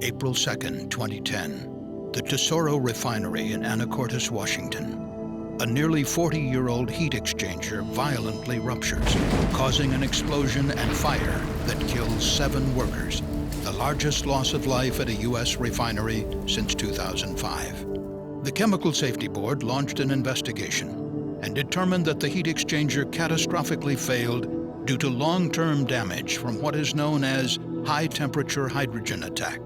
April 2, 2010, the Tesoro Refinery in Anacortes, Washington. A nearly 40-year-old heat exchanger violently ruptures, causing an explosion and fire that kills 7 workers, the largest loss of life at a U.S. refinery since 2005. The Chemical Safety Board launched an investigation and determined that the heat exchanger catastrophically failed due to long-term damage from what is known as high-temperature hydrogen attack.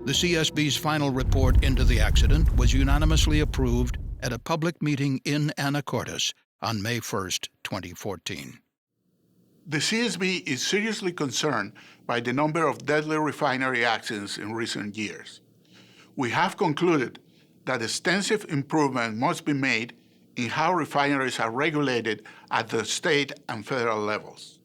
The CSB's final report into the accident was unanimously approved at a public meeting in Anacortes on May 1, 2014. The CSB is seriously concerned by the number of deadly refinery accidents in recent years. We have concluded that extensive improvement must be made in how refineries are regulated at the state and federal levels.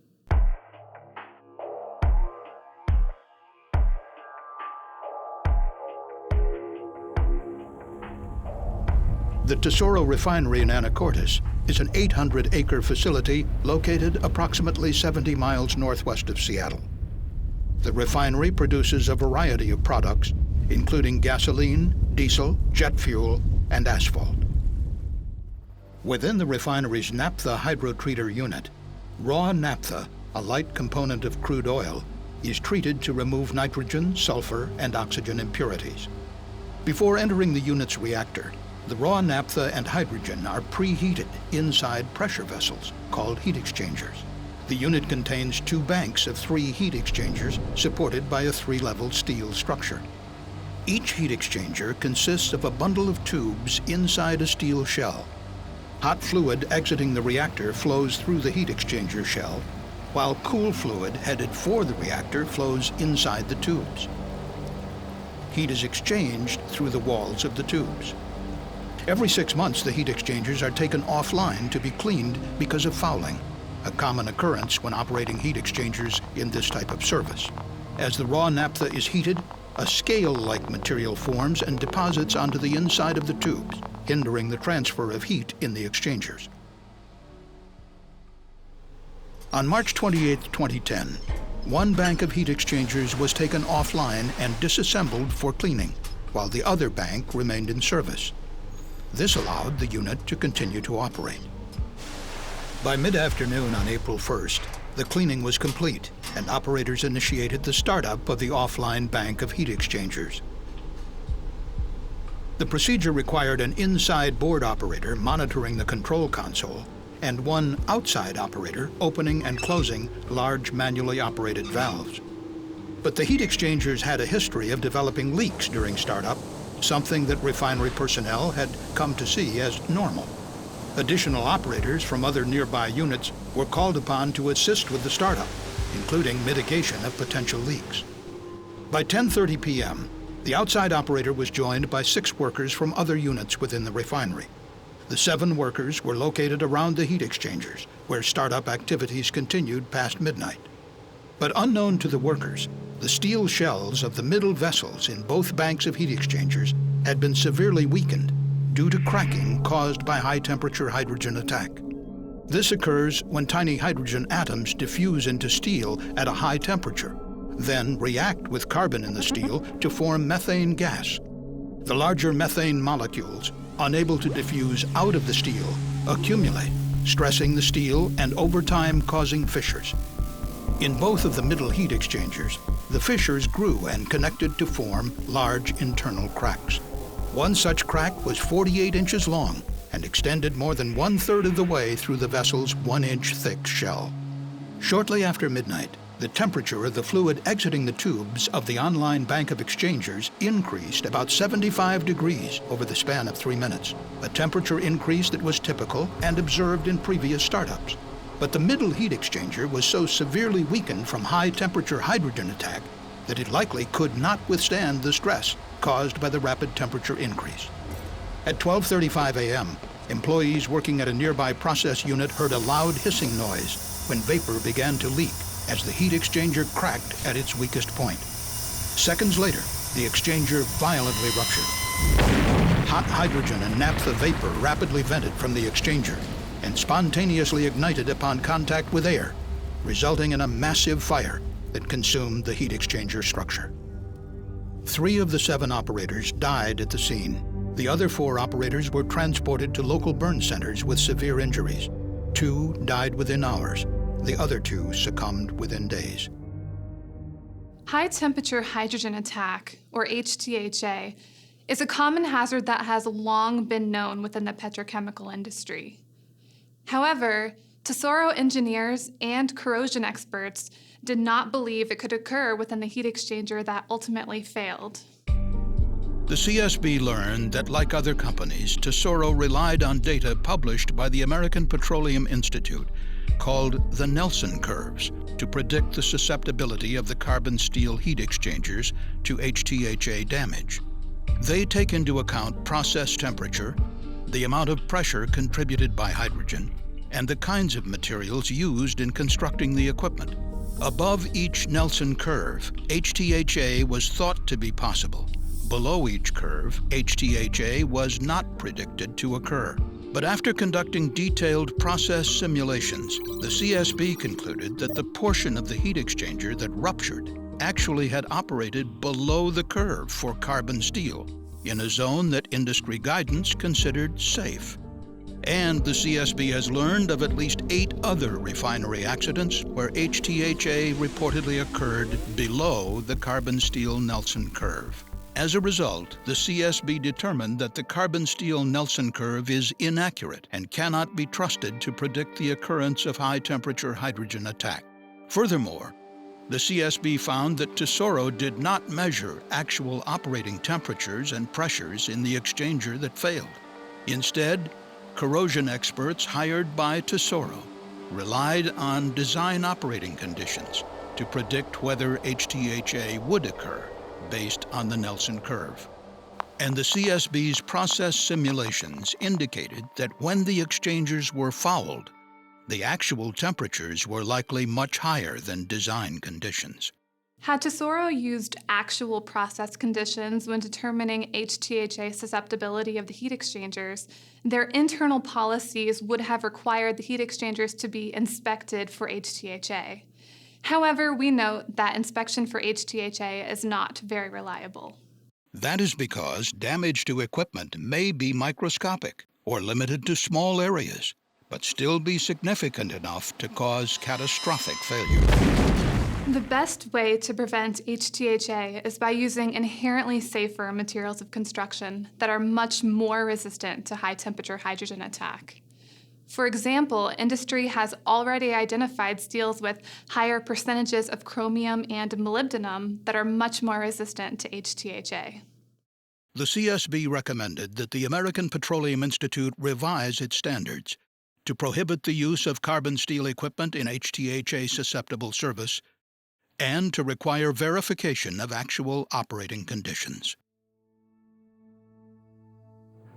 The Tesoro Refinery in Anacortes is an 800-acre facility located approximately 70 miles northwest of Seattle. The refinery produces a variety of products, including gasoline, diesel, jet fuel, and asphalt. Within the refinery's naphtha hydrotreater unit, raw naphtha, a light component of crude oil, is treated to remove nitrogen, sulfur, and oxygen impurities. Before entering the unit's reactor, the raw naphtha and hydrogen are preheated inside pressure vessels called heat exchangers. The unit contains 2 banks of 3 heat exchangers supported by a 3-level steel structure. Each heat exchanger consists of a bundle of tubes inside a steel shell. Hot fluid exiting the reactor flows through the heat exchanger shell, while cool fluid headed for the reactor flows inside the tubes. Heat is exchanged through the walls of the tubes. Every 6 months, the heat exchangers are taken offline to be cleaned because of fouling, a common occurrence when operating heat exchangers in this type of service. As the raw naphtha is heated, a scale-like material forms and deposits onto the inside of the tubes, hindering the transfer of heat in the exchangers. On March 28, 2010, 1 bank of heat exchangers was taken offline and disassembled for cleaning, while the other bank remained in service. This allowed the unit to continue to operate. By mid-afternoon on April 1st, the cleaning was complete, and operators initiated the startup of the offline bank of heat exchangers. The procedure required an inside board operator monitoring the control console and 1 outside operator opening and closing large manually operated valves. But the heat exchangers had a history of developing leaks during startup, something that refinery personnel had come to see as normal. Additional operators from other nearby units were called upon to assist with the startup, including mitigation of potential leaks. By 10:30 p.m., the outside operator was joined by 6 workers from other units within the refinery. The 7 workers were located around the heat exchangers, where startup activities continued past midnight. But unknown to the workers, the steel shells of the middle vessels in both banks of heat exchangers had been severely weakened due to cracking caused by high-temperature hydrogen attack. This occurs when tiny hydrogen atoms diffuse into steel at a high temperature, then react with carbon in the steel to form methane gas. The larger methane molecules, unable to diffuse out of the steel, accumulate, stressing the steel and over time causing fissures. In both of the middle heat exchangers, the fissures grew and connected to form large internal cracks. One such crack was 48 inches long and extended more than 1/3 of the way through the vessel's 1-inch thick shell. Shortly after midnight, the temperature of the fluid exiting the tubes of the online bank of exchangers increased about 75 degrees over the span of 3 minutes, a temperature increase that was typical and observed in previous startups. But the middle heat exchanger was so severely weakened from high-temperature hydrogen attack that it likely could not withstand the stress caused by the rapid temperature increase. At 12:35 a.m., employees working at a nearby process unit heard a loud hissing noise when vapor began to leak as the heat exchanger cracked at its weakest point. Seconds later, the exchanger violently ruptured. Hot hydrogen and naphtha vapor rapidly vented from the exchanger and spontaneously ignited upon contact with air, resulting in a massive fire that consumed the heat exchanger structure. 3 of the 7 operators died at the scene. The other 4 operators were transported to local burn centers with severe injuries. 2 died within hours. The other 2 succumbed within days. High-temperature hydrogen attack, or HTHA, is a common hazard that has long been known within the petrochemical industry. However, Tesoro engineers and corrosion experts did not believe it could occur within the heat exchanger that ultimately failed. The CSB learned that, like other companies, Tesoro relied on data published by the American Petroleum Institute called the Nelson curves to predict the susceptibility of the carbon steel heat exchangers to HTHA damage. They take into account process temperature, the amount of pressure contributed by hydrogen, and the kinds of materials used in constructing the equipment. Above each Nelson curve, HTHA was thought to be possible. Below each curve, HTHA was not predicted to occur. But after conducting detailed process simulations, the CSB concluded that the portion of the heat exchanger that ruptured actually had operated below the curve for carbon steel, in a zone that industry guidance considered safe. And the CSB has learned of at least 8 other refinery accidents where HTHA reportedly occurred below the carbon steel Nelson curve. As a result, the CSB determined that the carbon steel Nelson curve is inaccurate and cannot be trusted to predict the occurrence of high-temperature hydrogen attack. Furthermore, the CSB found that Tesoro did not measure actual operating temperatures and pressures in the exchanger that failed. Instead, corrosion experts hired by Tesoro relied on design operating conditions to predict whether HTHA would occur based on the Nelson curve. And the CSB's process simulations indicated that when the exchangers were fouled, the actual temperatures were likely much higher than design conditions. Had Tesoro used actual process conditions when determining HTHA susceptibility of the heat exchangers, their internal policies would have required the heat exchangers to be inspected for HTHA. However, we note that inspection for HTHA is not very reliable. That is because damage to equipment may be microscopic or limited to small areas, but still be significant enough to cause catastrophic failure. The best way to prevent HTHA is by using inherently safer materials of construction that are much more resistant to high-temperature hydrogen attack. For example, industry has already identified steels with higher percentages of chromium and molybdenum that are much more resistant to HTHA. The CSB recommended that the American Petroleum Institute revise its standards to prohibit the use of carbon steel equipment in HTHA-susceptible service and to require verification of actual operating conditions.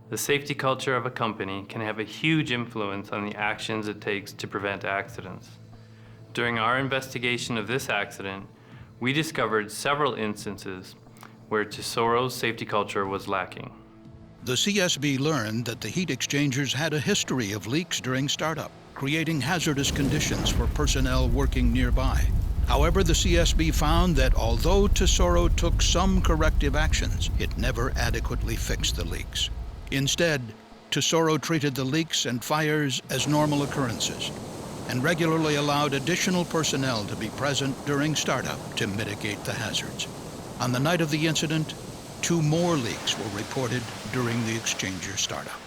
The safety culture of a company can have a huge influence on the actions it takes to prevent accidents. During our investigation of this accident, we discovered several instances where Tesoro's safety culture was lacking. The CSB learned that the heat exchangers had a history of leaks during startup, creating hazardous conditions for personnel working nearby. However, the CSB found that although Tesoro took some corrective actions, it never adequately fixed the leaks. Instead, Tesoro treated the leaks and fires as normal occurrences and regularly allowed additional personnel to be present during startup to mitigate the hazards. On the night of the incident, 2 more leaks were reported during the exchanger startup.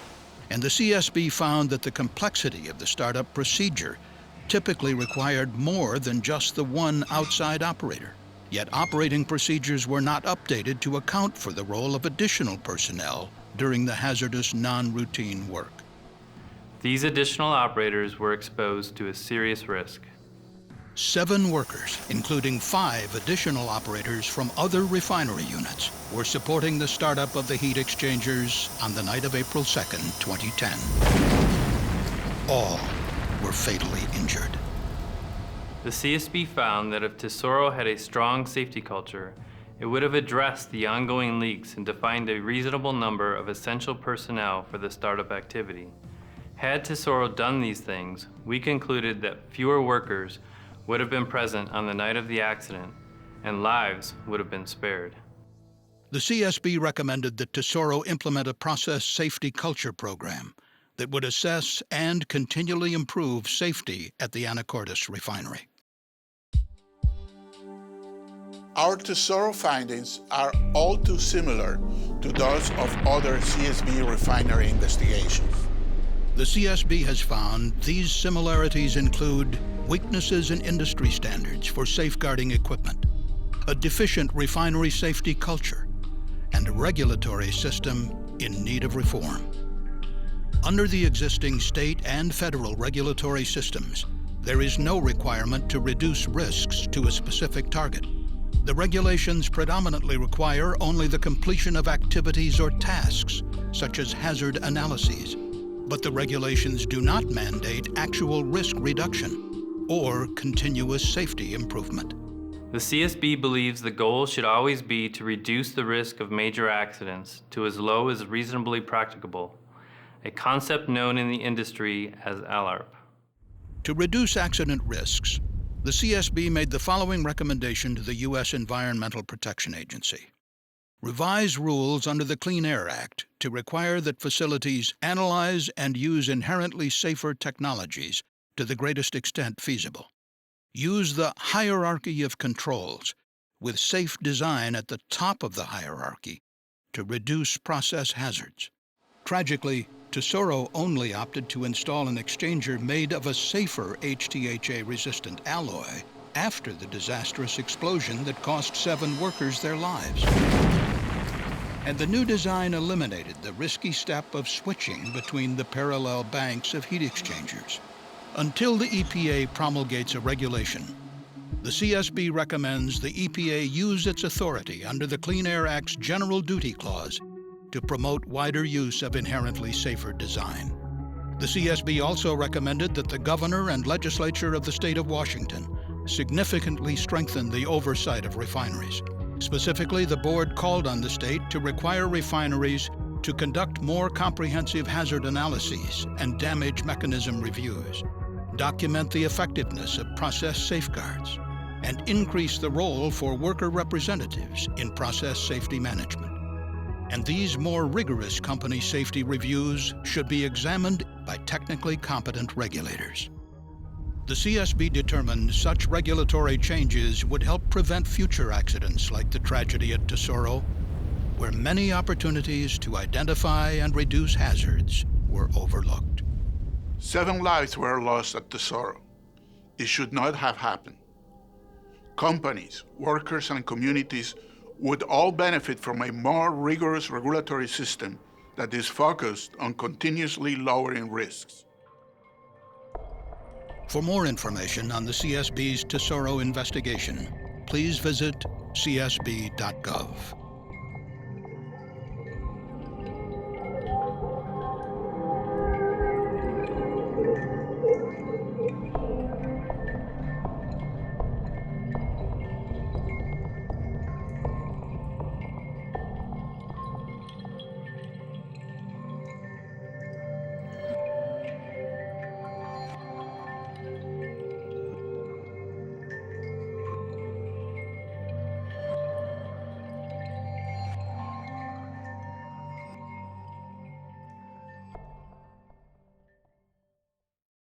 And the CSB found that the complexity of the startup procedure typically required more than just the one outside operator. Yet operating procedures were not updated to account for the role of additional personnel during the hazardous non-routine work. These additional operators were exposed to a serious risk. 7 workers, including 5 additional operators from other refinery units, were supporting the startup of the heat exchangers on the night of April 2nd, 2010. All were fatally injured. The CSB found that if Tesoro had a strong safety culture, it would have addressed the ongoing leaks and defined a reasonable number of essential personnel for the startup activity. Had Tesoro done these things, we concluded that fewer workers would have been present on the night of the accident, and lives would have been spared. The CSB recommended that Tesoro implement a process safety culture program that would assess and continually improve safety at the Anacortes refinery. Our Tesoro findings are all too similar to those of other CSB refinery investigations. The CSB has found these similarities include weaknesses in industry standards for safeguarding equipment, a deficient refinery safety culture, and a regulatory system in need of reform. Under the existing state and federal regulatory systems, there is no requirement to reduce risks to a specific target. The regulations predominantly require only the completion of activities or tasks, such as hazard analyses, but the regulations do not mandate actual risk reduction or continuous safety improvement. The CSB believes the goal should always be to reduce the risk of major accidents to as low as reasonably practicable, a concept known in the industry as ALARP. To reduce accident risks, the CSB made the following recommendation to the U.S. Environmental Protection Agency. Revise rules under the Clean Air Act to require that facilities analyze and use inherently safer technologies to the greatest extent feasible. Use the hierarchy of controls, with safe design at the top of the hierarchy, to reduce process hazards. Tragically, Tesoro only opted to install an exchanger made of a safer HTHA-resistant alloy after the disastrous explosion that cost 7 workers their lives. And the new design eliminated the risky step of switching between the parallel banks of heat exchangers. Until the EPA promulgates a regulation, the CSB recommends the EPA use its authority under the Clean Air Act's General Duty Clause to promote wider use of inherently safer design. The CSB also recommended that the governor and legislature of the state of Washington significantly strengthen the oversight of refineries. Specifically, the board called on the state to require refineries to conduct more comprehensive hazard analyses and damage mechanism reviews, document the effectiveness of process safeguards, and increase the role for worker representatives in process safety management. And these more rigorous company safety reviews should be examined by technically competent regulators. The CSB determined such regulatory changes would help prevent future accidents like the tragedy at Tesoro, where many opportunities to identify and reduce hazards were overlooked. 7 lives were lost at Tesoro. It should not have happened. Companies, workers, and communities would all benefit from a more rigorous regulatory system that is focused on continuously lowering risks. For more information on the CSB's Tesoro investigation, please visit csb.gov.